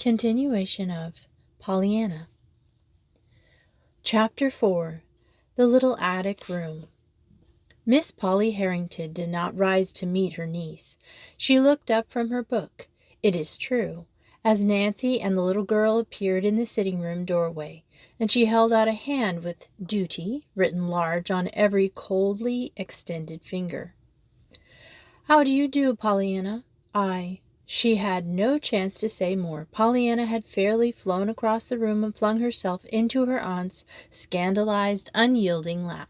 Continuation of Pollyanna. Chapter 4. The Little Attic Room. Miss Polly Harrington did not rise to meet her niece. She looked up from her book, it is true, as Nancy and the little girl appeared in the sitting-room doorway, and she held out a hand with "Duty" written large on every coldly extended finger. "How do you do, Pollyanna? She had no chance to say more. Pollyanna had fairly flown across the room and flung herself into her aunt's scandalized, unyielding lap.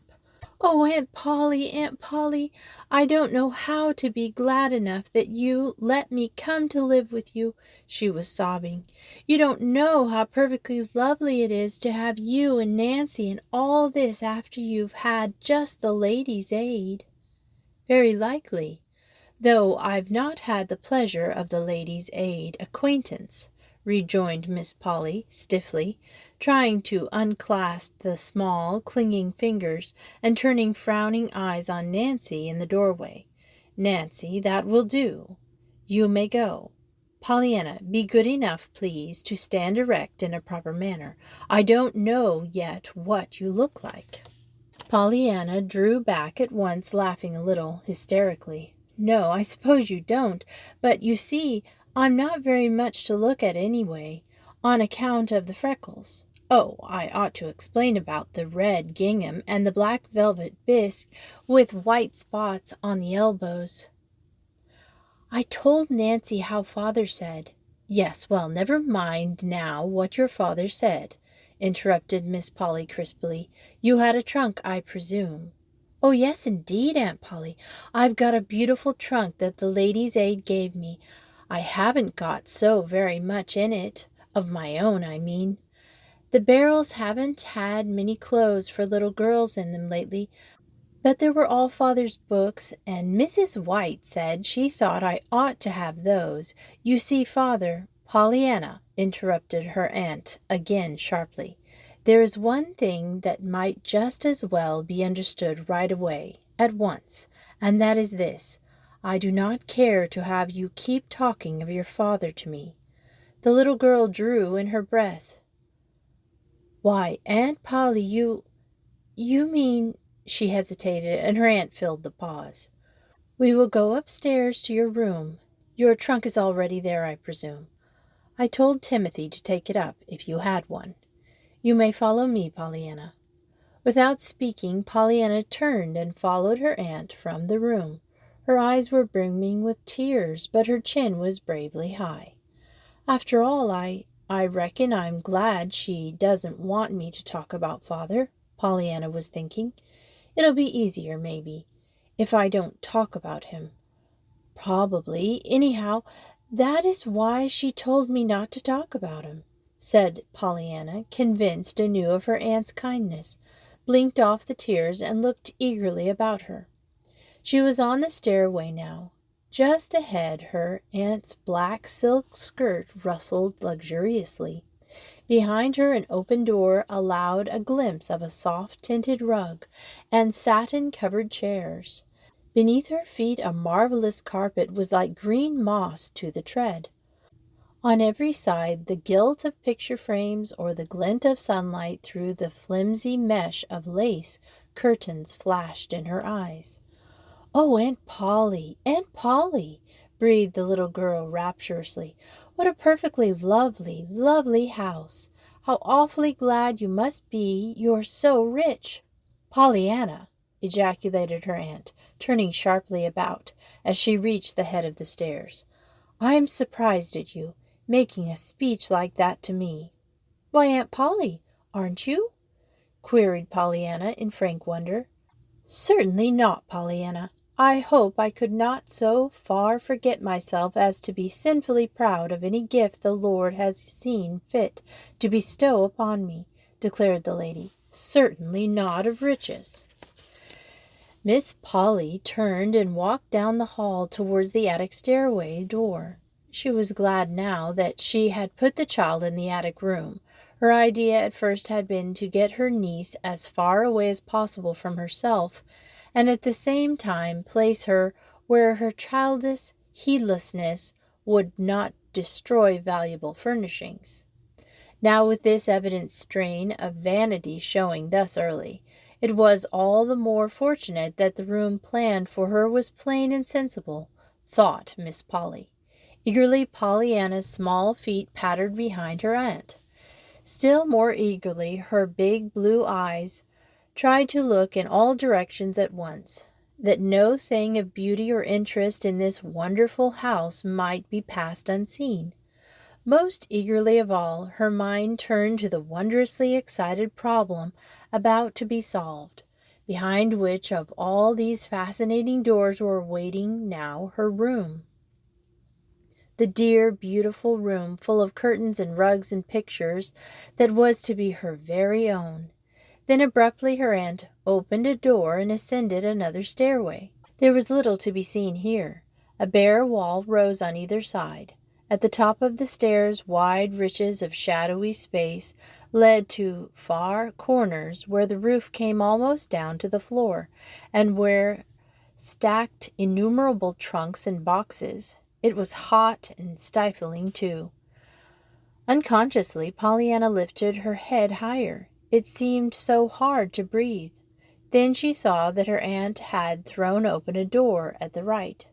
"Oh, Aunt Polly, I don't know how to be glad enough that you let me come to live with you," she was sobbing. "You don't know how perfectly lovely it is to have you and Nancy and all this after you've had just the Ladies' Aid." "Very likely, though I've not had the pleasure of the Ladies' Aid acquaintance," rejoined Miss Polly stiffly, trying to unclasp the small, clinging fingers and turning frowning eyes on Nancy in the doorway. "Nancy, that will do. You may go. Pollyanna, be good enough, please, to stand erect in a proper manner. I don't know yet what you look like." Pollyanna drew back at once, laughing a little hysterically. "No, I suppose you don't, but you see, I'm not very much to look at anyway, on account of the freckles. Oh, I ought to explain about the red gingham and the black velvet bisque with white spots on the elbows." "I told Nancy how Father said." "Yes, well, never mind now what your father said," interrupted Miss Polly crisply. "You had a trunk, I presume." "Oh, yes, indeed, Aunt Polly. I've got a beautiful trunk that the Ladies' Aid gave me. I haven't got so very much in it, of my own, I mean. The barrels haven't had many clothes for little girls in them lately, but there were all Father's books, and Mrs. White said she thought I ought to have those. You see, Father—" "Pollyanna," interrupted her aunt again sharply, "there is one thing that might just as well be understood right away, at once, and that is this. I do not care to have you keep talking of your father to me." The little girl drew in her breath. "Why, Aunt Polly, you mean—" She hesitated, and her aunt filled the pause. "We will go upstairs to your room. Your trunk is already there, I presume. I told Timothy to take it up, if you had one. You may follow me, Pollyanna." Without speaking, Pollyanna turned and followed her aunt from the room. Her eyes were brimming with tears, but her chin was bravely high. "After all, I reckon I'm glad she doesn't want me to talk about Father," Pollyanna was thinking. "It'll be easier, maybe, if I don't talk about him. Probably. Anyhow, that is why she told me not to talk about him," said Pollyanna, convinced anew of her aunt's kindness, blinked off the tears, and looked eagerly about her. She was on the stairway now. Just ahead, her aunt's black silk skirt rustled luxuriously. Behind her, an open door allowed a glimpse of a soft-tinted rug and satin-covered chairs. Beneath her feet, a marvelous carpet was like green moss to the tread. On every side, the gilt of picture frames or the glint of sunlight through the flimsy mesh of lace curtains flashed in her eyes. "Oh, Aunt Polly, breathed the little girl rapturously. "What a perfectly lovely, lovely house. How awfully glad you must be you're so rich." "Pollyanna!" ejaculated her aunt, turning sharply about as she reached the head of the stairs. "I am surprised at you, making a speech like that to me." "Why, Aunt Polly, aren't you?" queried Pollyanna in frank wonder. "Certainly not, Pollyanna. I hope I could not so far forget myself as to be sinfully proud of any gift the Lord has seen fit to bestow upon me," declared the lady. "Certainly not of riches." Miss Polly turned and walked down the hall towards the attic stairway door. She was glad now that she had put the child in the attic room. Her idea at first had been to get her niece as far away as possible from herself, and at the same time place her where her childish heedlessness would not destroy valuable furnishings. Now, with this evident strain of vanity showing thus early, it was all the more fortunate that the room planned for her was plain and sensible, thought Miss Polly. Eagerly Pollyanna's small feet pattered behind her aunt. Still more eagerly her big blue eyes tried to look in all directions at once, that no thing of beauty or interest in this wonderful house might be passed unseen. Most eagerly of all, her mind turned to the wondrously excited problem about to be solved, behind which of all these fascinating doors were waiting now her room. The dear, beautiful room full of curtains and rugs and pictures that was to be her very own. Then abruptly her aunt opened a door and ascended another stairway. There was little to be seen here. A bare wall rose on either side. At the top of the stairs wide reaches of shadowy space led to far corners where the roof came almost down to the floor, and where stacked innumerable trunks and boxes. It was hot and stifling, too. Unconsciously, Pollyanna lifted her head higher. It seemed so hard to breathe. Then she saw that her aunt had thrown open a door at the right.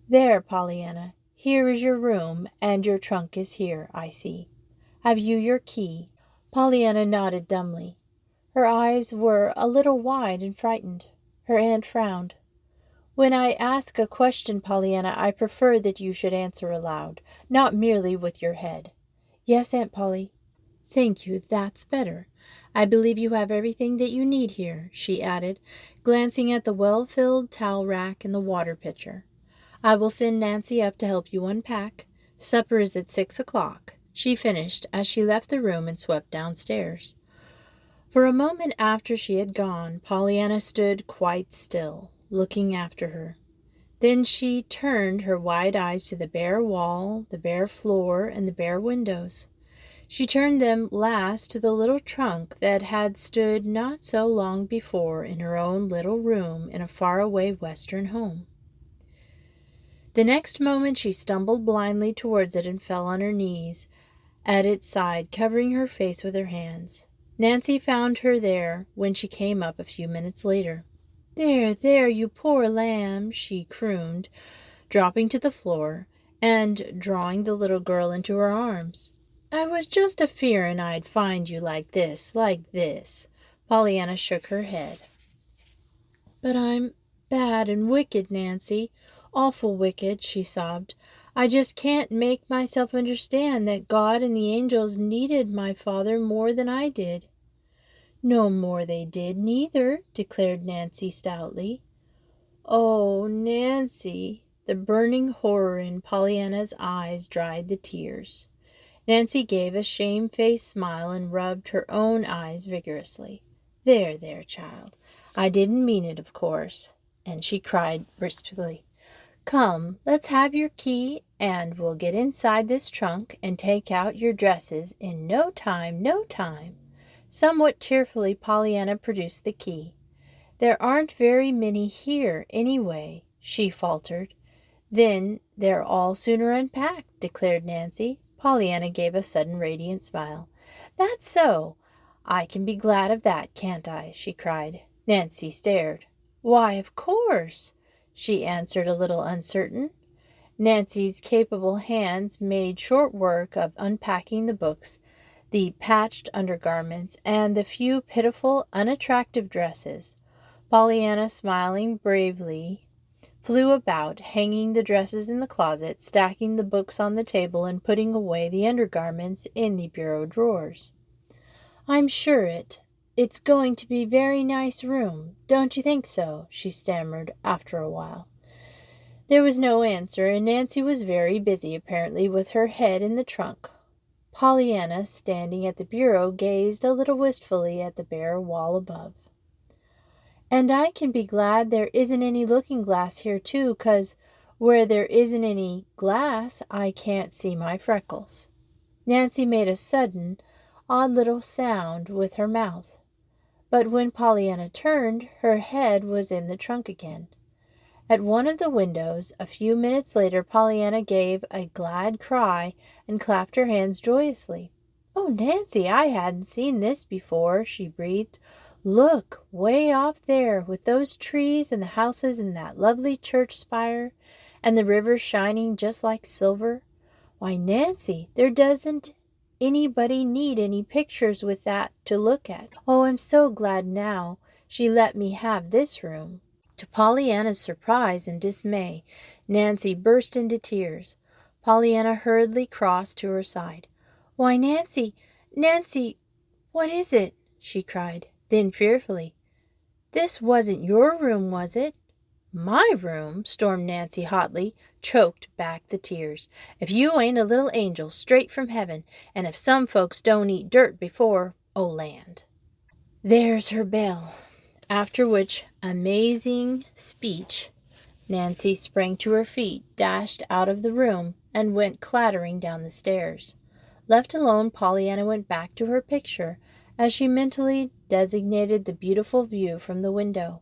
"There, Pollyanna, here is your room, and your trunk is here, I see. Have you your key?" Pollyanna nodded dumbly. Her eyes were a little wide and frightened. Her aunt frowned. "When I ask a question, Pollyanna, I prefer that you should answer aloud, not merely with your head." "Yes, Aunt Polly." "Thank you, that's better. I believe you have everything that you need here," she added, glancing at the well-filled towel rack and the water pitcher. "I will send Nancy up to help you unpack. Supper is at 6 o'clock," she finished as she left the room and swept downstairs. For a moment after she had gone, Pollyanna stood quite still, looking after her. Then she turned her wide eyes to the bare wall, the bare floor, and the bare windows. She turned them last to the little trunk that had stood not so long before in her own little room in a far-away Western home. The next moment she stumbled blindly towards it and fell on her knees at its side, covering her face with her hands. Nancy found her there when she came up a few minutes later. "There, there, you poor lamb," she crooned, dropping to the floor and drawing the little girl into her arms. "I was just a-fearin' I'd find you like this, like this." Pollyanna shook her head. "But I'm bad and wicked, Nancy. Awful wicked," she sobbed. "I just can't make myself understand that God and the angels needed my father more than I did." "No more they did, neither," declared Nancy stoutly. "Oh, Nancy!" The burning horror in Pollyanna's eyes dried the tears. Nancy gave a shamefaced smile and rubbed her own eyes vigorously. "There, there, child. I didn't mean it, of course." And she cried briskly, "Come, let's have your key, and we'll get inside this trunk and take out your dresses in no time, no time." Somewhat tearfully, Pollyanna produced the key. "There aren't very many here, anyway," she faltered. "Then they're all sooner unpacked," declared Nancy. Pollyanna gave a sudden radiant smile. "That's so. I can be glad of that, can't I?" she cried. Nancy stared. "Why, of course," she answered, a little uncertain. Nancy's capable hands made short work of unpacking the books, the patched undergarments, and the few pitiful, unattractive dresses. Pollyanna, smiling bravely, flew about, hanging the dresses in the closet, stacking the books on the table, and putting away the undergarments in the bureau drawers. "I'm sure it's going to be a very nice room. Don't you think so?" she stammered after a while. There was no answer, and Nancy was very busy, apparently, with her head in the trunk. Pollyanna, standing at the bureau, gazed a little wistfully at the bare wall above. "And I can be glad there isn't any looking-glass here, too, 'cause where there isn't any glass, I can't see my freckles." Nancy made a sudden, odd little sound with her mouth. But when Pollyanna turned, her head was in the trunk again. At one of the windows, a few minutes later, Pollyanna gave a glad cry and clapped her hands joyously. "Oh, Nancy, I hadn't seen this before," she breathed. "Look, way off there, with those trees and the houses and that lovely church spire, and the river shining just like silver. Why, Nancy, there doesn't anybody need any pictures with that to look at. Oh, I'm so glad now she let me have this room." To Pollyanna's surprise and dismay, Nancy burst into tears. Pollyanna hurriedly crossed to her side. "Why, Nancy, Nancy, what is it?" she cried. Then fearfully, "This wasn't your room, was it?" "My room?" stormed Nancy hotly, choked back the tears. "If you ain't a little angel straight from heaven, and if some folks don't eat dirt before, oh land." There's her bell. After which amazing speech, Nancy sprang to her feet, dashed out of the room, and went clattering down the stairs. Left alone, Pollyanna went back to her picture as she mentally designated the beautiful view from the window.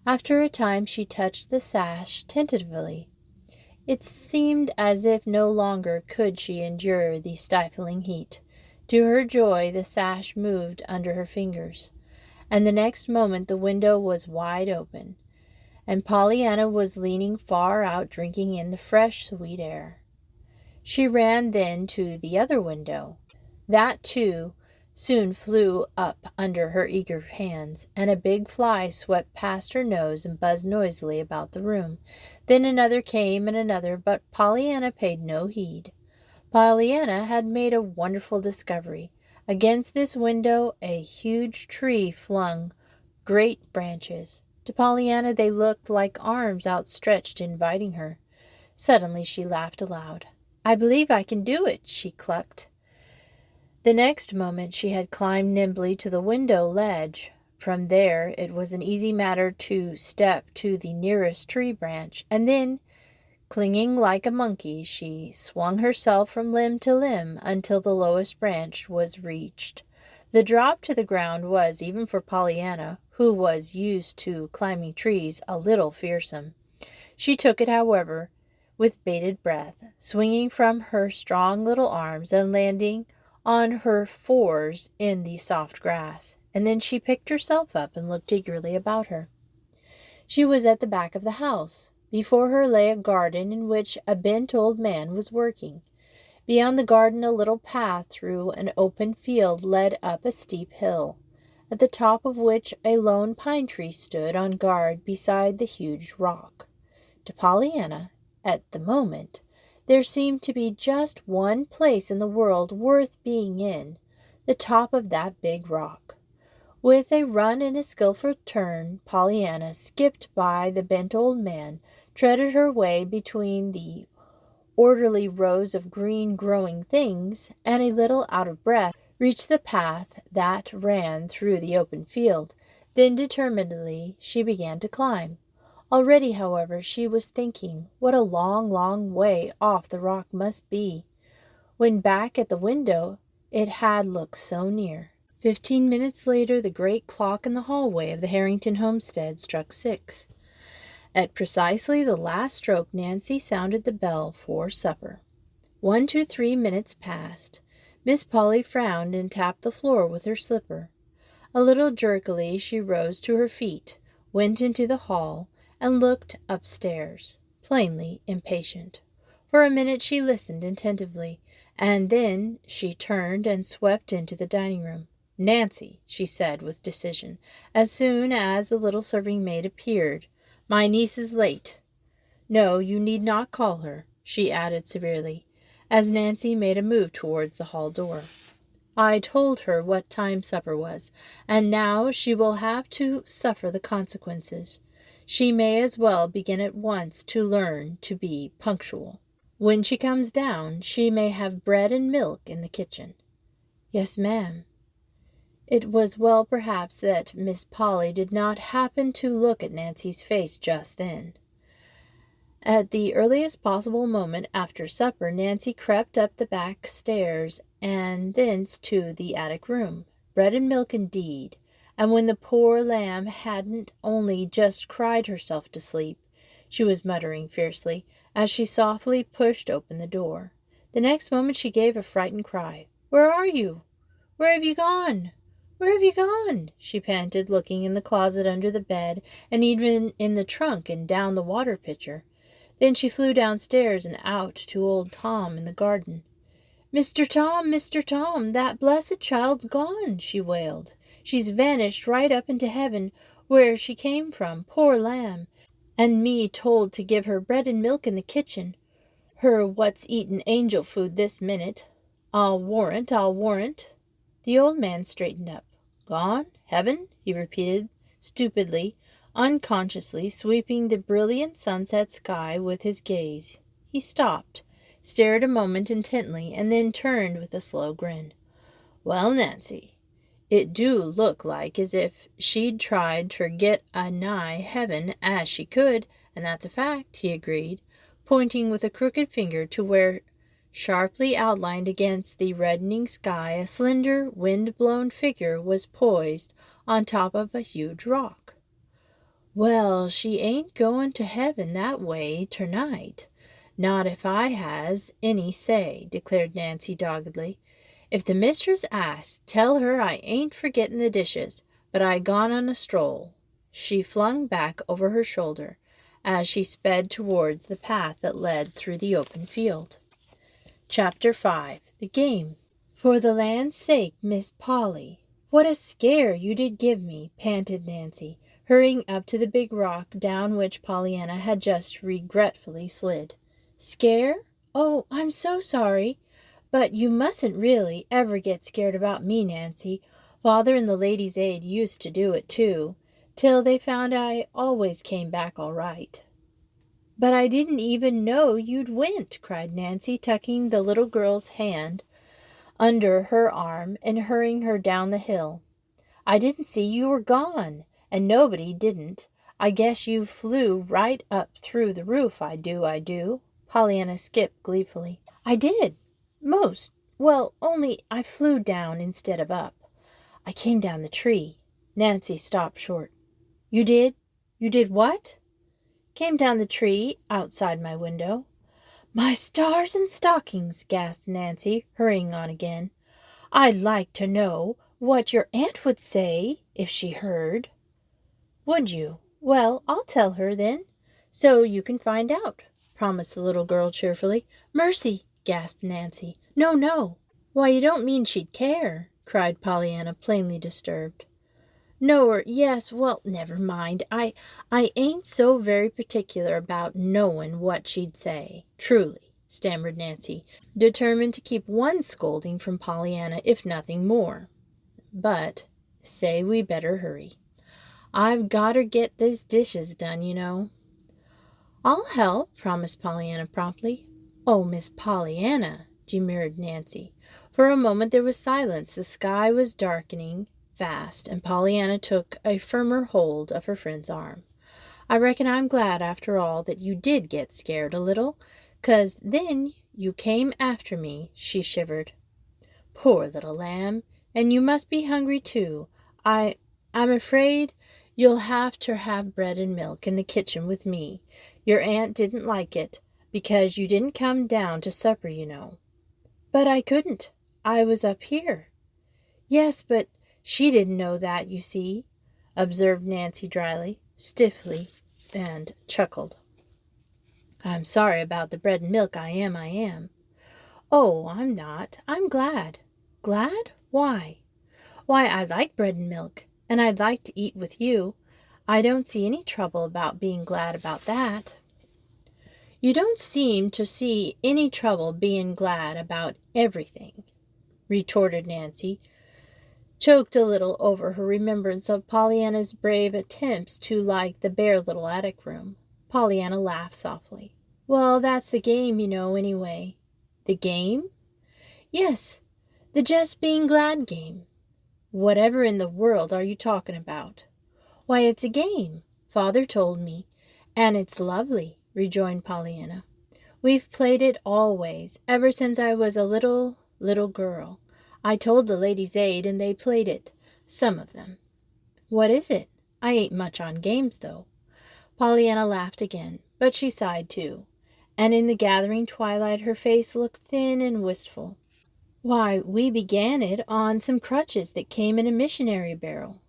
After a time she touched the sash tentatively. It seemed as if no longer could she endure the stifling heat. To her joy, the sash moved under her fingers, and the next moment the window was wide open, and Pollyanna was leaning far out drinking in the fresh, sweet air. She ran then to the other window. That, too, soon flew up under her eager hands, and a big fly swept past her nose and buzzed noisily about the room. Then another came and another, but Pollyanna paid no heed. Pollyanna had made a wonderful discovery. Against this window a huge tree flung great branches. To Pollyanna they looked like arms outstretched inviting her. Suddenly she laughed aloud. "I believe I can do it," she clucked. The next moment she had climbed nimbly to the window ledge. From there it was an easy matter to step to the nearest tree branch, and then, clinging like a monkey, she swung herself from limb to limb until the lowest branch was reached. The drop to the ground was, even for Pollyanna, who was used to climbing trees, a little fearsome. She took it, however, with bated breath, swinging from her strong little arms and landing on her fours in the soft grass. And then she picked herself up and looked eagerly about her. She was at the back of the house. Before her lay a garden in which a bent old man was working. Beyond the garden a little path through an open field led up a steep hill, at the top of which a lone pine tree stood on guard beside the huge rock. To Pollyanna, at the moment, there seemed to be just one place in the world worth being in, the top of that big rock. With a run and a skillful turn, Pollyanna skipped by the bent old man, treaded her way between the orderly rows of green growing things, and a little out of breath, reached the path that ran through the open field. Then determinedly she began to climb. Already, however, she was thinking what a long, long way off the rock must be, when back at the window it had looked so near. 15 minutes later, the great clock in the hallway of the Harrington homestead struck 6. At precisely the last stroke, Nancy sounded the bell for supper. 1, 2, 3 minutes passed. Miss Polly frowned and tapped the floor with her slipper. A little jerkily she rose to her feet, went into the hall, and looked upstairs, plainly impatient. For a minute she listened attentively, and then she turned and swept into the dining room. "Nancy," she said with decision, as soon as the little serving-maid appeared, "my niece is late. No, you need not call her," she added severely, as Nancy made a move towards the hall door. "I told her what time supper was, and now she will have to suffer the consequences. She may as well begin at once to learn to be punctual. When she comes down, she may have bread and milk in the kitchen." "Yes, ma'am." It was well, perhaps, that Miss Polly did not happen to look at Nancy's face just then. At the earliest possible moment after supper, Nancy crept up the back stairs and thence to the attic room. Bread and milk indeed, and when the poor lamb hadn't only just cried herself to sleep, she was muttering fiercely, as she softly pushed open the door. The next moment she gave a frightened cry. "Where are you? Where have you gone? Where have you gone?" she panted, looking in the closet under the bed, and even in the trunk and down the water pitcher. Then she flew downstairs and out to old Tom in the garden. Mr. Tom, that blessed child's gone," she wailed. "She's vanished right up into heaven, where she came from, poor lamb, and me told to give her bread and milk in the kitchen. Her what's eatin' angel food this minute. I'll warrant. The old man straightened up. "Gone? Heaven?" he repeated, stupidly, unconsciously sweeping the brilliant sunset sky with his gaze. He stopped, stared a moment intently, and then turned with a slow grin. "Well, Nancy, it do look like as if she'd tried ter get a nigh heaven as she could, and that's a fact," he agreed, pointing with a crooked finger to where, sharply outlined against the reddening sky, a slender, wind-blown figure was poised on top of a huge rock. "Well, she ain't goin' to heaven that way ternight. Not if I has any say," declared Nancy doggedly. "If the mistress asks, tell her I ain't forgettin' the dishes, but I gone on a stroll," she flung back over her shoulder as she sped towards the path that led through the open field. Chapter 5. The Game. "For the land's sake, Miss Polly, what a scare you did give me," panted Nancy, hurrying up to the big rock down which Pollyanna had just regretfully slid. "Scare? Oh, I'm so sorry. But you mustn't really ever get scared about me, Nancy. Father and the Ladies' Aid used to do it, too, till they found I always came back all right." "But I didn't even know you'd went," cried Nancy, tucking the little girl's hand under her arm and hurrying her down the hill. "I didn't see you were gone, and nobody didn't. I guess you flew right up through the roof, I do. Pollyanna skipped gleefully. "I did. Only I flew down instead of up. I came down the tree." Nancy stopped short. "You did? You did what?" "Came down the tree outside my window." "My stars and stockings!" gasped Nancy, hurrying on again. "I'd like to know what your aunt would say if she heard." "Would you? Well, I'll tell her then, so you can find out," promised the little girl cheerfully. "Mercy!" gasped Nancy. No. "Why, you don't mean she'd care?" cried Pollyanna, plainly disturbed. "No, or yes, well, never mind. I ain't so very particular about knowin' what she'd say, truly," stammered Nancy, determined to keep one scolding from Pollyanna, if nothing more. "But, say we better hurry. I've gotter get these dishes done, you know." "I'll help," promised Pollyanna promptly. "Oh, Miss Pollyanna," demurred Nancy. For a moment there was silence. The sky was darkening fast, and Pollyanna took a firmer hold of her friend's arm. "I reckon I'm glad, after all, that you did get scared a little, 'cause then you came after me," she shivered. "Poor little lamb, and you must be hungry, too. I'm afraid you'll have to have bread and milk in the kitchen with me. Your aunt didn't like it, because you didn't come down to supper, you know." "But I couldn't. I was up here." "Yes, but she didn't know that, you see," observed Nancy dryly, stiffly, and chuckled. "I'm sorry about the bread and milk, I am." "Oh, I'm not. I'm glad." "Glad? Why?" "Why, I like bread and milk, and I'd like to eat with you. I don't see any trouble about being glad about that." "You don't seem to see any trouble being glad about everything," retorted Nancy, choked a little over her remembrance of Pollyanna's brave attempts to like the bare little attic room. Pollyanna laughed softly. "Well, that's the game, you know, anyway." "The game?" "Yes, the just being glad game." "Whatever in the world are you talking about?" "Why, it's a game. Father told me, and it's lovely," rejoined Pollyanna. "We've played it always, ever since I was a little girl. I told the Ladies' Aid, and they played it, some of them." "What is it? I ain't much on games, though." Pollyanna laughed again, but she sighed too, and in the gathering twilight her face looked thin and wistful. Why, we began it on some crutches that came in a missionary barrel.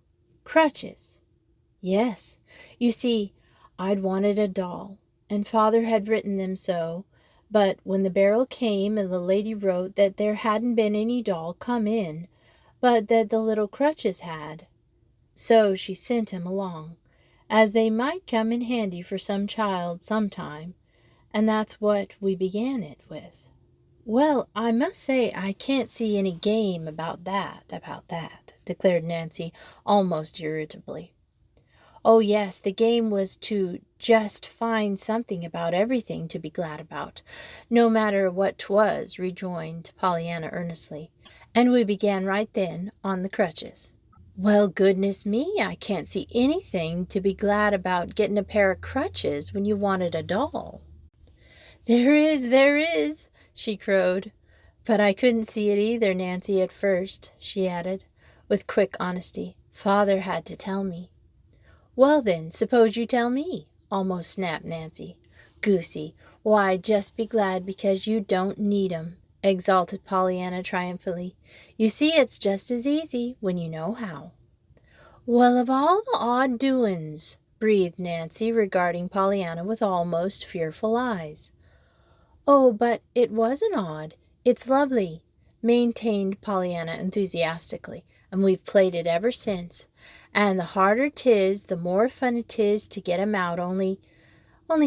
Crutches? Yes. You see, I'd wanted a doll, and Father had written them so, but when the barrel came and the lady wrote that there hadn't been any doll come in, but that the little crutches had, so she sent 'em along, as they might come in handy for some child sometime, and that's what we began it with. Well, I must say I can't see any game about that, declared Nancy, almost irritably. Oh, yes, the game was to just find something about everything to be glad about, no matter what 'twas, rejoined Pollyanna earnestly, and we began right then on the crutches. Well, goodness me, I can't see anything to be glad about getting a pair of crutches when you wanted a doll. There is, she crowed. But I couldn't see it either, Nancy, at first, she added, with quick honesty. Father had to tell me. Well, then, suppose you tell me, almost snapped Nancy. Goosey, why, just be glad because you don't need 'em, exulted Pollyanna triumphantly. You see, it's just as easy when you know how. Well, of all the odd doin's, breathed Nancy, regarding Pollyanna with almost fearful eyes. Oh, but it wasn't odd. It's lovely, maintained Pollyanna enthusiastically, and we've played it ever since. And the harder 'tis, the more fun it is to get 'em out, only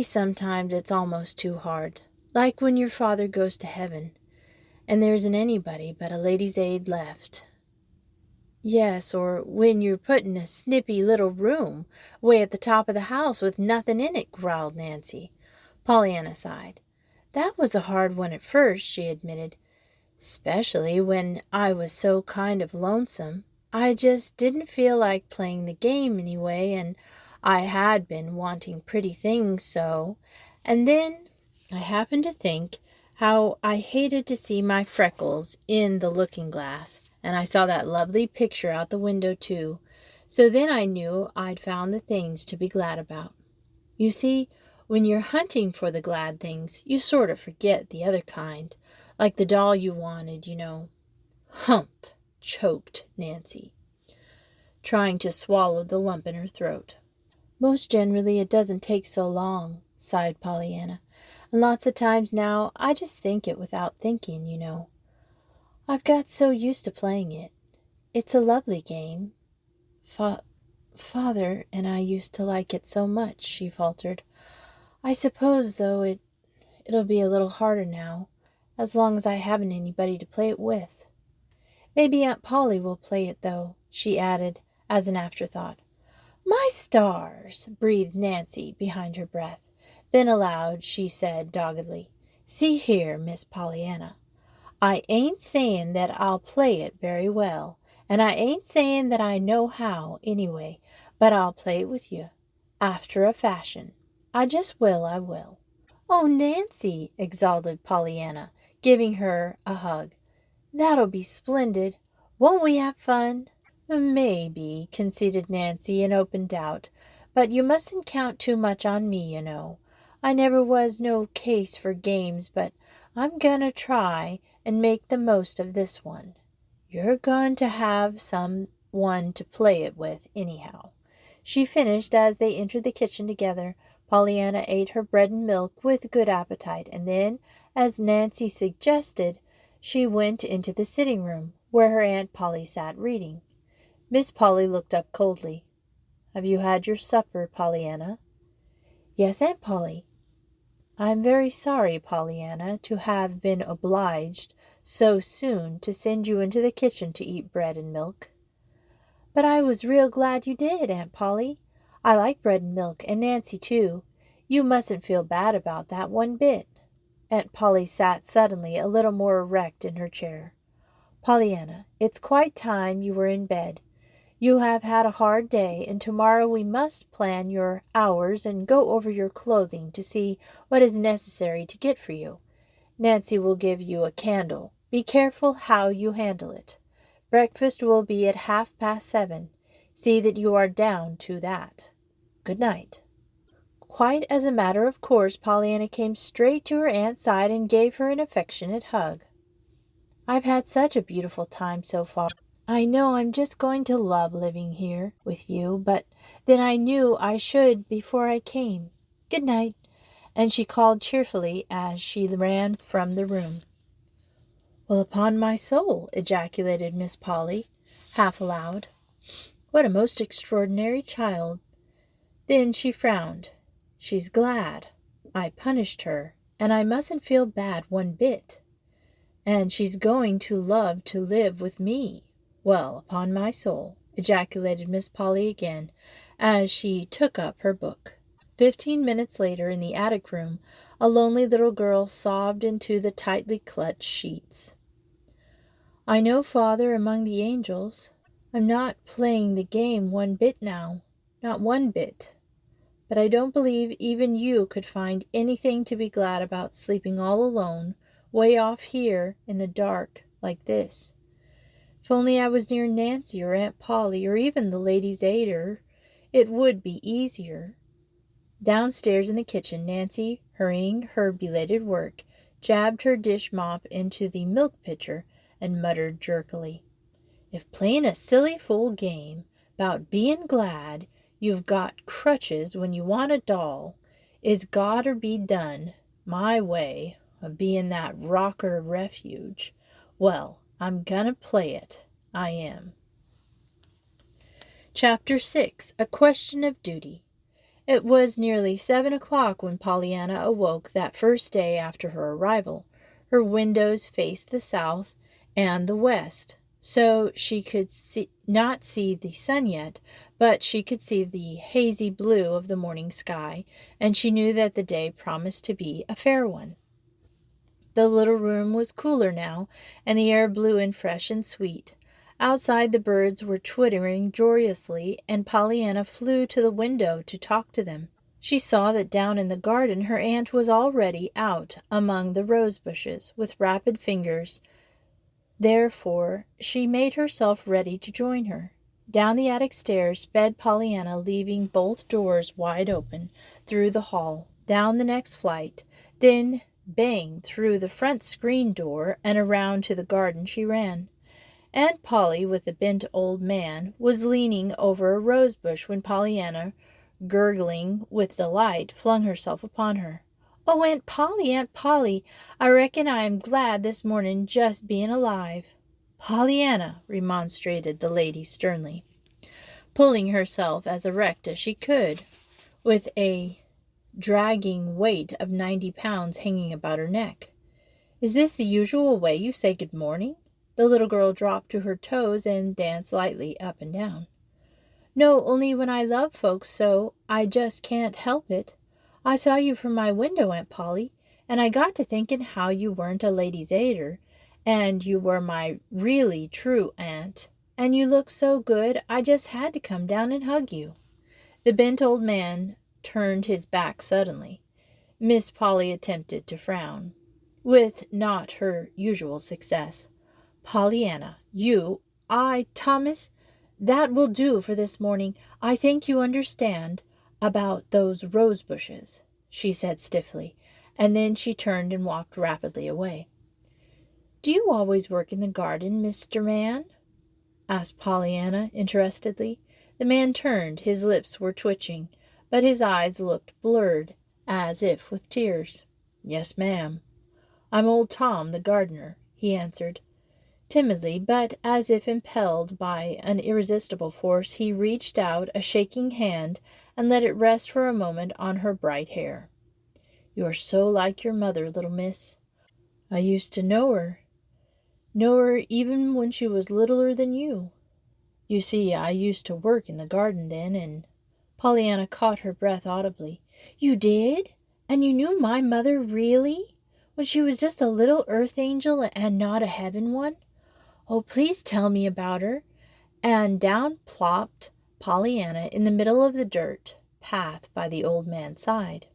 sometimes it's almost too hard. Like when your father goes to heaven, and there isn't anybody but a lady's aid left. Yes, or when you're put in a snippy little room way at the top of the house with nothing in it, growled Nancy. Pollyanna sighed. That was a hard one at first, she admitted, especially when I was so kind of lonesome. I just didn't feel like playing the game anyway, and I had been wanting pretty things so. And then I happened to think how I hated to see my freckles in the looking-glass, and I saw that lovely picture out the window too. So then I knew I'd found the things to be glad about. You see, when you're hunting for the glad things, you sort of forget the other kind, like the doll you wanted, you know. Hump, choked Nancy, trying to swallow the lump in her throat. Most generally it doesn't take so long, sighed Pollyanna. And lots of times now I just think it without thinking, you know. I've got so used to playing it. It's a lovely game. Father and I used to like it so much, she faltered. I suppose, though, it'll be a little harder now, as long as I haven't anybody to play it with. Maybe Aunt Polly will play it, though, she added, as an afterthought. My stars, breathed Nancy behind her breath. Then aloud she said doggedly, See here, Miss Pollyanna, I ain't saying that I'll play it very well, and I ain't saying that I know how, anyway, but I'll play it with you, after a fashion. I just will, I will. Oh, Nancy, exulted Pollyanna, giving her a hug. That'll be splendid. Won't we have fun? Maybe, conceded Nancy in open doubt, but you mustn't count too much on me, you know. I never was no case for games, but I'm gonna try and make the most of this one. You're going to have some one to play it with, anyhow. She finished as they entered the kitchen together. Pollyanna ate her bread and milk with good appetite, and then, as Nancy suggested, she went into the sitting room, where her Aunt Polly sat reading. Miss Polly looked up coldly. Have you had your supper, Pollyanna? Yes, Aunt Polly. I'm very sorry, Pollyanna, to have been obliged so soon to send you into the kitchen to eat bread and milk. But I was real glad you did, Aunt Polly. I like bread and milk, and Nancy too. You mustn't feel bad about that one bit. Aunt Polly sat suddenly a little more erect in her chair. Pollyanna, it's quite time you were in bed. You have had a hard day, and tomorrow we must plan your hours and go over your clothing to see what is necessary to get for you. Nancy will give you a candle. Be careful how you handle it. Breakfast will be at 7:30. See that you are down to that. Good night. Quite as a matter of course, Pollyanna came straight to her aunt's side and gave her an affectionate hug. "I've had such a beautiful time so far. I know I'm just going to love living here with you, but then I knew I should before I came. Good night." And she called cheerfully as she ran from the room. "Well, upon my soul," ejaculated Miss Polly, half aloud. "What a most extraordinary child." Then she frowned. "She's glad I punished her, and I mustn't feel bad one bit. And she's going to love to live with me. Well, upon my soul," ejaculated Miss Polly again, as she took up her book. 15 minutes later, in the attic room, a lonely little girl sobbed into the tightly clutched sheets. "I know Father among the angels. I'm not playing the game one bit now, not one bit. But I don't believe even you could find anything to be glad about sleeping all alone, way off here in the dark like this. If only I was near Nancy or Aunt Polly or even the Ladies' Aider, it would be easier." Downstairs in the kitchen, Nancy, hurrying her belated work, jabbed her dish mop into the milk pitcher and muttered jerkily, "If playing a silly fool game 'bout being glad you've got crutches when you want a doll is gotter be done my way of being that rocker refuge, well, I'm gonna play it. I am." Chapter 6. A Question of Duty. It was nearly 7 o'clock when Pollyanna awoke that first day after her arrival. Her windows faced the south and the west, so she could not see the sun yet, but she could see the hazy blue of the morning sky, and she knew that the day promised to be a fair one. The little room was cooler now, and the air blew in fresh and sweet. Outside the birds were twittering joyously, and Pollyanna flew to the window to talk to them. She saw that down in the garden her aunt was already out among the rose bushes with rapid fingers. Therefore she made herself ready to join her. Down the attic stairs sped Pollyanna, leaving both doors wide open, through the hall, down the next flight, then bang through the front screen door and around to the garden she ran. Aunt Polly, with the bent old man, was leaning over a rose bush when Pollyanna, gurgling with delight, flung herself upon her. "Oh, Aunt Polly, I reckon I am glad this morning just being alive." "Pollyanna," remonstrated the lady sternly, pulling herself as erect as she could, with a dragging weight of 90 pounds hanging about her neck. "Is this the usual way you say good morning?" The little girl dropped to her toes and danced lightly up and down. "No, only when I love folks so, I just can't help it. I saw you from my window, Aunt Polly, and I got to thinking how you weren't a Ladies' Aider, and you were my really true aunt, and you looked so good I just had to come down and hug you." The bent old man turned his back suddenly. Miss Polly attempted to frown, with not her usual success. "Pollyanna, Thomas, that will do for this morning. I think you understand about those rose bushes," she said stiffly, and then she turned and walked rapidly away. "Do you always work in the garden, Mr. Man?" asked Pollyanna interestedly. The man turned. His lips were twitching, but his eyes looked blurred, as if with tears. "Yes, ma'am. I'm old Tom, the gardener," he answered. Timidly, but as if impelled by an irresistible force, he reached out a shaking hand and let it rest for a moment on her bright hair. "You are so like your mother, little miss. I used to know her even when she was littler than you. You see, I used to work in the garden then, and—" Pollyanna caught her breath audibly. "You did? And you knew my mother really? When she was just a little earth angel and not a heaven one? Oh, please tell me about her." And down plopped Pollyanna in the middle of the dirt path by the old man's side.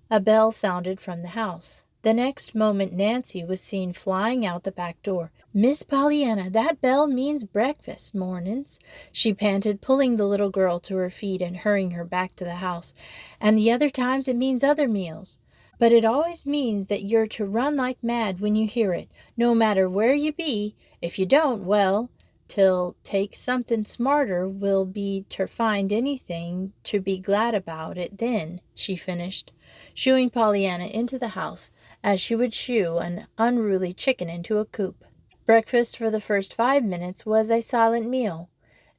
A bell sounded from the house. The next moment Nancy was seen flying out the back door. Miss Pollyanna, that bell means breakfast mornings, she panted, pulling the little girl to her feet and hurrying her back to the house. And the other times it means other meals. But it always means that you're to run like mad when you hear it, no matter where you be. If you don't, well, till take something smarter will be ter find anything to be glad about it then, she finished, shooing Pollyanna into the house as she would shoo an unruly chicken into a coop. Breakfast for the first 5 minutes was a silent meal.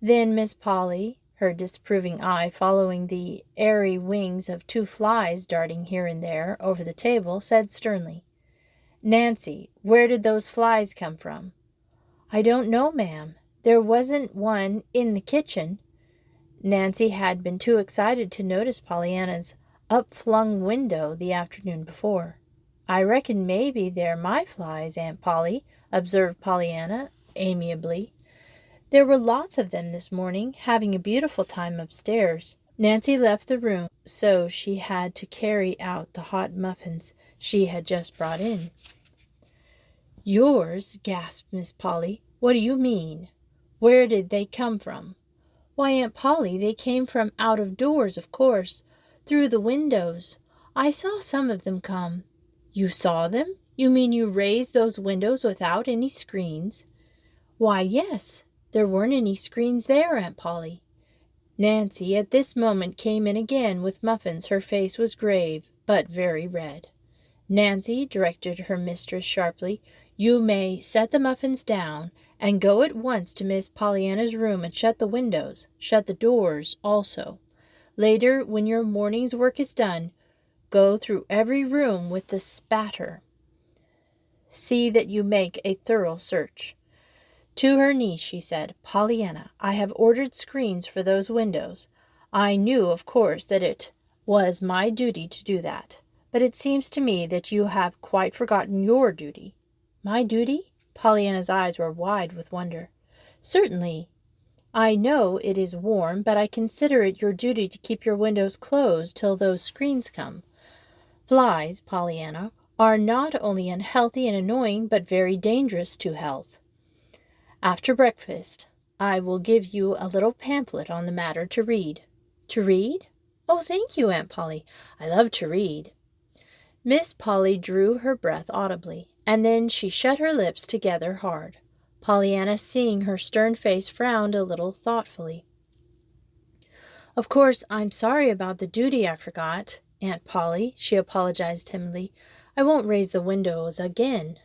Then Miss Polly, her disapproving eye following the airy wings of 2 flies darting here and there over the table, said sternly, "Nancy, where did those flies come from?" "I don't know, ma'am. There wasn't one in the kitchen." Nancy had been too excited to notice Pollyanna's up-flung window the afternoon before. "I reckon maybe they're my flies, Aunt Polly," observed Pollyanna amiably. "There were lots of them this morning, having a beautiful time upstairs." Nancy left the room, so she had to carry out the hot muffins she had just brought in. "Yours?" gasped Miss Polly. "What do you mean? Where did they come from?" "Why, Aunt Polly, they came from out of doors, of course, through the windows. I saw some of them come." "You saw them? You mean you raised those windows without any screens?" "Why, yes. There weren't any screens there, Aunt Polly." Nancy at this moment came in again with muffins. Her face was grave, but very red. "Nancy," directed her mistress sharply, "you may set the muffins down and go at once to Miss Pollyanna's room and shut the windows. Shut the doors also. Later, when your morning's work is done, go through every room with the spatter. See that you make a thorough search." To her niece she said, "Pollyanna, I have ordered screens for those windows. I knew, of course, that it was my duty to do that. But it seems to me that you have quite forgotten your duty." "My duty?" Pollyanna's eyes were wide with wonder. "Certainly. I know it is warm, but I consider it your duty to keep your windows closed till those screens come. Flies, Pollyanna, are not only unhealthy and annoying, but very dangerous to health. After breakfast, I will give you a little pamphlet on the matter to read." "To read? Oh, thank you, Aunt Polly. I love to read." Miss Polly drew her breath audibly, and then she shut her lips together hard. Pollyanna, seeing her stern face, frowned a little thoughtfully. "Of course, I'm sorry about the duty I forgot, Aunt Polly," she apologized timidly. "I won't raise the windows again."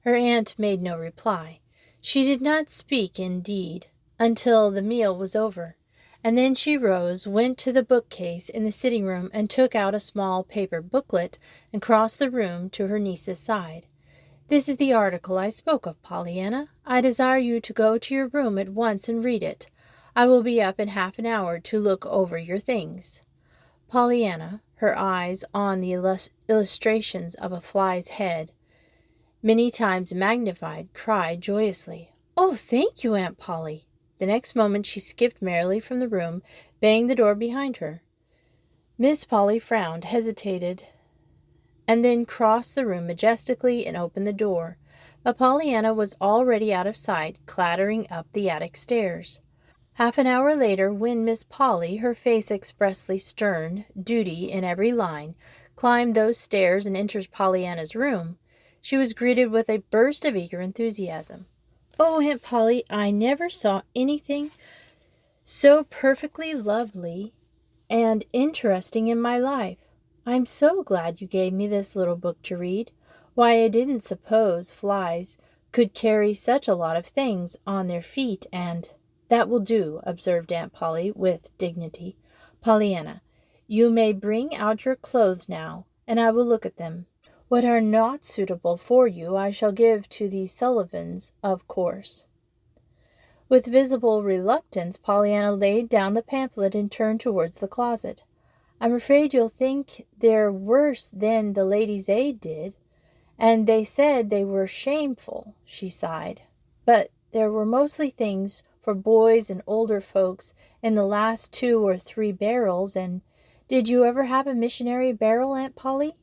Her aunt made no reply. She did not speak, indeed, until the meal was over, and then she rose, went to the bookcase in the sitting room, and took out a small paper booklet and crossed the room to her niece's side. "This is the article I spoke of, Pollyanna. I desire you to go to your room at once and read it. I will be up in half an hour to look over your things." Pollyanna, her eyes on the illustrations of a fly's head, many times magnified, cried joyously, "Oh, thank you, Aunt Polly." The next moment she skipped merrily from the room, banged the door behind her. Miss Polly frowned, hesitated, and then crossed the room majestically and opened the door. But Pollyanna was already out of sight, clattering up the attic stairs. Half an hour later, when Miss Polly, her face expressly stern, duty in every line, climbed those stairs and entered Pollyanna's room, she was greeted with a burst of eager enthusiasm. "Oh, Aunt Polly, I never saw anything so perfectly lovely and interesting in my life. I'm so glad you gave me this little book to read. Why, I didn't suppose flies could carry such a lot of things on their feet, and—" "That will do," observed Aunt Polly with dignity. "Pollyanna, you may bring out your clothes now, and I will look at them. What are not suitable for you I shall give to the Sullivans, of course." With visible reluctance, Pollyanna laid down the pamphlet and turned towards the closet. "I'm afraid you'll think they're worse than the Ladies' Aid did, and they said they were shameful," she sighed. "But there were mostly things for boys and older folks in the last 2 or 3 barrels, and did you ever have a missionary barrel, Aunt Polly?"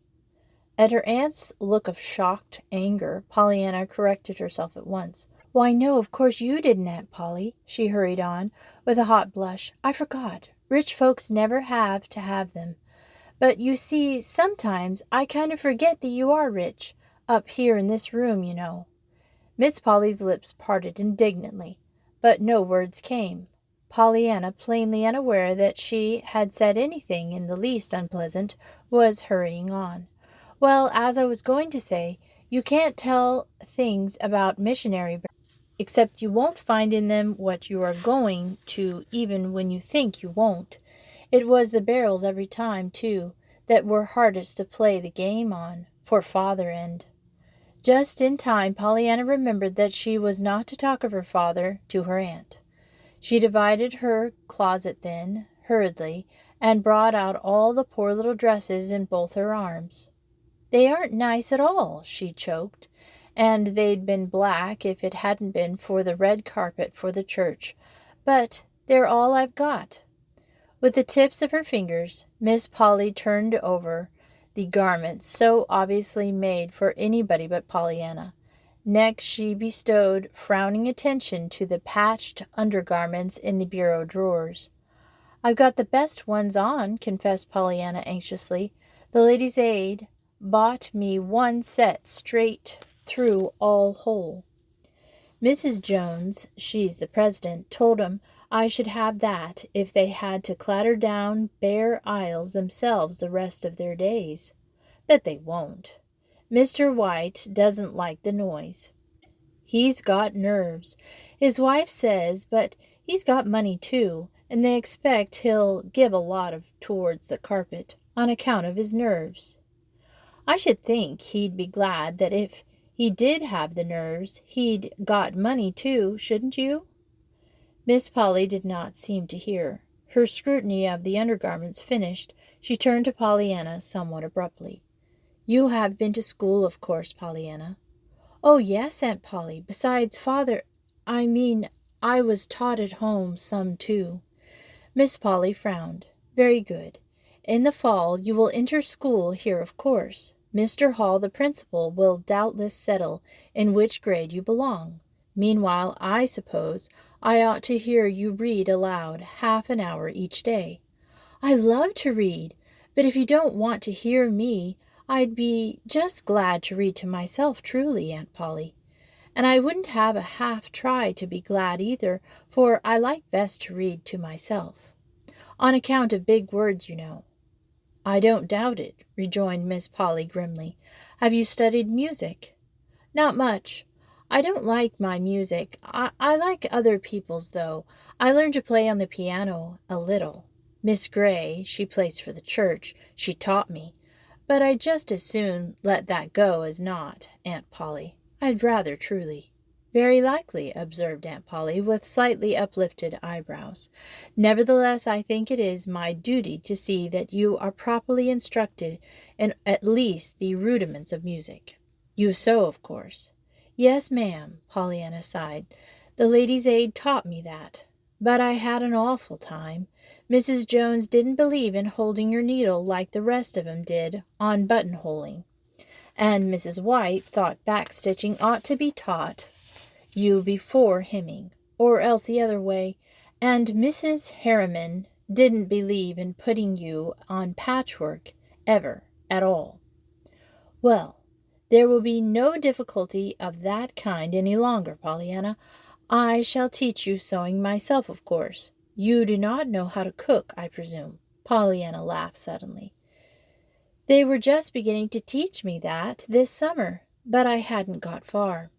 At her aunt's look of shocked anger, Pollyanna corrected herself at once. Why, no, of course you didn't, Aunt Polly, she hurried on, with a hot blush. I forgot. Rich folks never have to have them. But you see, sometimes I kind of forget that you are rich. Up here in this room, you know. Miss Polly's lips parted indignantly, but no words came. Pollyanna, plainly unaware that she had said anything in the least unpleasant, was hurrying on. Well, as I was going to say, you can't tell things about missionary except you won't find in them what you are going to even when you think you won't. It was the barrels every time, too, that were hardest to play the game on, for father and just in time Pollyanna remembered that she was not to talk of her father to her aunt. She divided her closet then, hurriedly, and brought out all the poor little dresses in both her arms. They aren't nice at all, she choked, and they'd been black if it hadn't been for the red carpet for the church. But they're all I've got. With the tips of her fingers, Miss Polly turned over the garments so obviously made for anybody but Pollyanna. Next she bestowed frowning attention to the patched undergarments in the bureau drawers. I've got the best ones on, confessed Pollyanna anxiously. The Ladies' Aid bought me one set straight through all whole. Mrs. Jones, she's the president, told 'em I should have that if they had to clatter down bare aisles themselves the rest of their days. Bet they won't. Mr. White doesn't like the noise. He's got nerves, his wife says, but he's got money too, and they expect he'll give a lot of towards the carpet on account of his nerves. I should think he'd be glad that if he did have the nerves, he'd got money too, shouldn't you? Miss Polly did not seem to hear. Her scrutiny of the undergarments finished, she turned to Pollyanna somewhat abruptly. You have been to school, of course, Pollyanna. Oh, yes, Aunt Polly. Besides, I was taught at home some too. Miss Polly frowned. Very good. In the fall you will enter school here, of course. Mr. Hall, the principal, will doubtless settle in which grade you belong. Meanwhile, I suppose I ought to hear you read aloud half an hour each day. I love to read, but if you don't want to hear me, I'd be just glad to read to myself, truly, Aunt Polly. And I wouldn't have a half try to be glad either, for I like best to read to myself. On account of big words, you know. I don't doubt it, rejoined Miss Polly grimly. Have you studied music? Not much. I don't like my music. I like other people's, though. I learned to play on the piano a little. Miss Gray, she plays for the church. She taught me. But I'd just as soon let that go as not, Aunt Polly. I'd rather, truly. Very likely, observed Aunt Polly, with slightly uplifted eyebrows. Nevertheless, I think it is my duty to see that you are properly instructed in at least the rudiments of music. You sew, of course. Yes, ma'am, Pollyanna sighed. The Ladies' Aid taught me that. But I had an awful time. Mrs. Jones didn't believe in holding your needle like the rest of 'em did on buttonholing. And Mrs. White thought backstitching ought to be taught you before hemming, or else the other way, and Mrs. Harriman didn't believe in putting you on patchwork ever at all. Well, there will be no difficulty of that kind any longer, Pollyanna. I shall teach you sewing myself, of course. You do not know how to cook, I presume. Pollyanna laughed suddenly. They were just beginning to teach me that this summer, but I hadn't got far.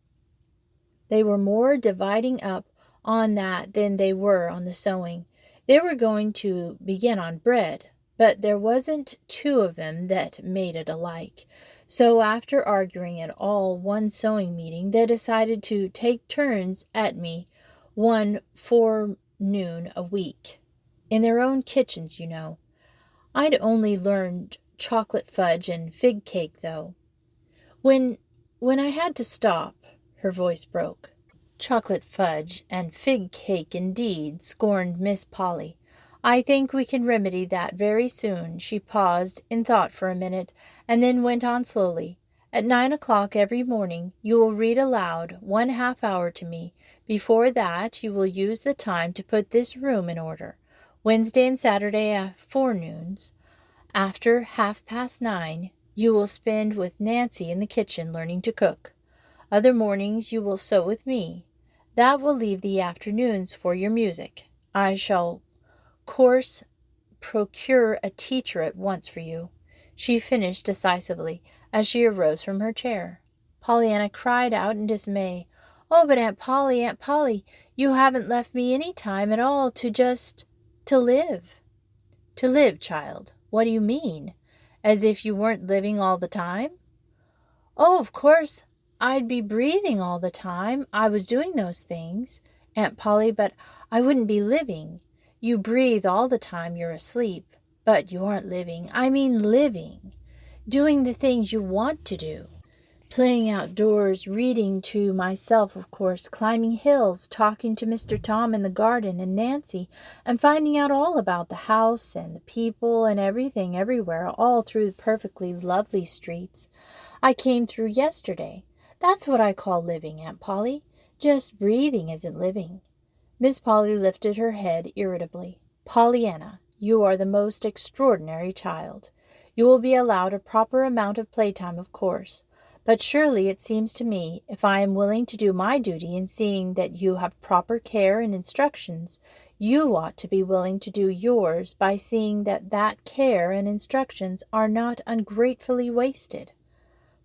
They were more dividing up on that than they were on the sewing. They were going to begin on bread, but there wasn't two of 'em that made it alike. So after arguing at all one sewing meeting, they decided to take turns at me one forenoon a week. In their own kitchens, you know. I'd only learned chocolate fudge and fig cake, though. When I had to stop, her voice broke. Chocolate fudge and fig cake, indeed, scorned Miss Polly. I think we can remedy that very soon." She paused in thought for a minute, and then went on slowly. "At 9 o'clock every morning you will read aloud 1/2 hour to me. Before that you will use the time to put this room in order. Wednesday and Saturday forenoons, after 9:30, you will spend with Nancy in the kitchen learning to cook. Other mornings you will sew with me. That will leave the afternoons for your music. I shall course procure a teacher at once for you," she finished decisively as she arose from her chair. Pollyanna cried out in dismay. "Oh, but Aunt Polly, you haven't left me any time at all to live." "To live, child? What do you mean? As if you weren't living all the time?" "Oh, of course, I'd be breathing all the time I was doing those things, Aunt Polly, but I wouldn't be living. You breathe all the time you're asleep, but you aren't living. I mean living. Doing the things you want to do. Playing outdoors, reading to myself, of course, climbing hills, talking to Mr. Tom in the garden and Nancy, and finding out all about the house and the people and everything everywhere, all through the perfectly lovely streets I came through yesterday. That's what I call living, Aunt Polly. Just breathing isn't living." Miss Polly lifted her head irritably. "Pollyanna, you are the most extraordinary child. You will be allowed a proper amount of playtime, of course. But surely it seems to me, if I am willing to do my duty in seeing that you have proper care and instructions, you ought to be willing to do yours by seeing that that care and instructions are not ungratefully wasted."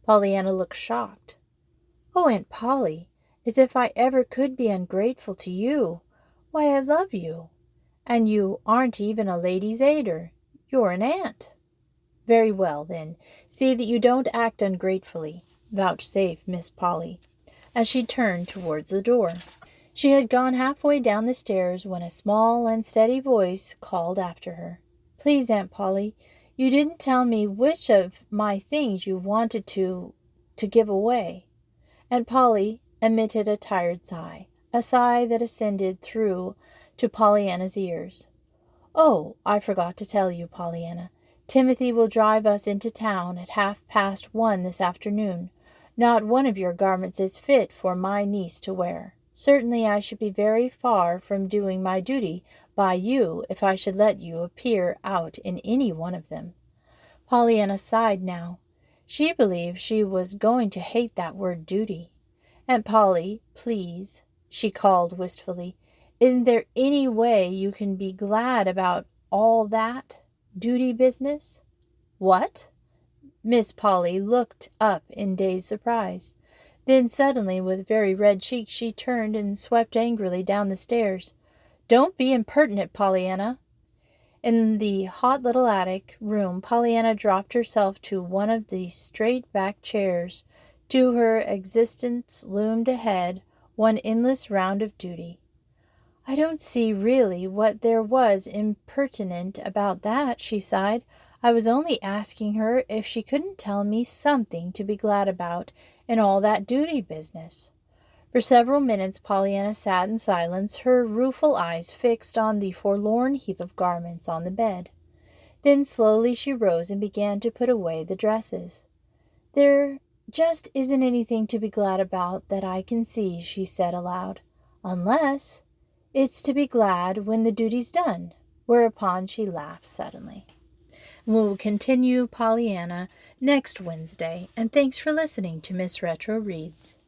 Pollyanna looked shocked. "Oh, Aunt Polly, as if I ever could be ungrateful to you. Why, I love you. And you aren't even a lady's aider. You're an aunt." "Very well, then, see that you don't act ungratefully," vouchsafed Miss Polly, as she turned towards the door. She had gone halfway down the stairs when a small, unsteady voice called after her. "Please, Aunt Polly, you didn't tell me which of my things you wanted to give away." Aunt Polly emitted a tired sigh, a sigh that ascended through to Pollyanna's ears. "Oh, I forgot to tell you, Pollyanna. Timothy will drive us into town at 1:30 this afternoon. Not one of your garments is fit for my niece to wear. Certainly I should be very far from doing my duty by you if I should let you appear out in any one of them." Pollyanna sighed now. She believed she was going to hate that word duty. "Aunt Polly, please," she called wistfully, "isn't there any way you can be glad about all that duty business?" "What?" Miss Polly looked up in dazed surprise. Then suddenly, with very red cheeks, she turned and swept angrily down the stairs. "Don't be impertinent, Pollyanna." In the hot little attic room, Pollyanna dropped herself to one of the straight-backed chairs. To her existence loomed ahead one endless round of duty. "I don't see really what there was impertinent about that," she sighed. "I was only asking her if she couldn't tell me something to be glad about in all that duty business." For several minutes Pollyanna sat in silence, her rueful eyes fixed on the forlorn heap of garments on the bed. Then slowly she rose and began to put away the dresses. "There just isn't anything to be glad about that I can see," she said aloud, "unless it's to be glad when the duty's done," whereupon she laughed suddenly. We will continue Pollyanna next Wednesday, and thanks for listening to Miss Retro Reads.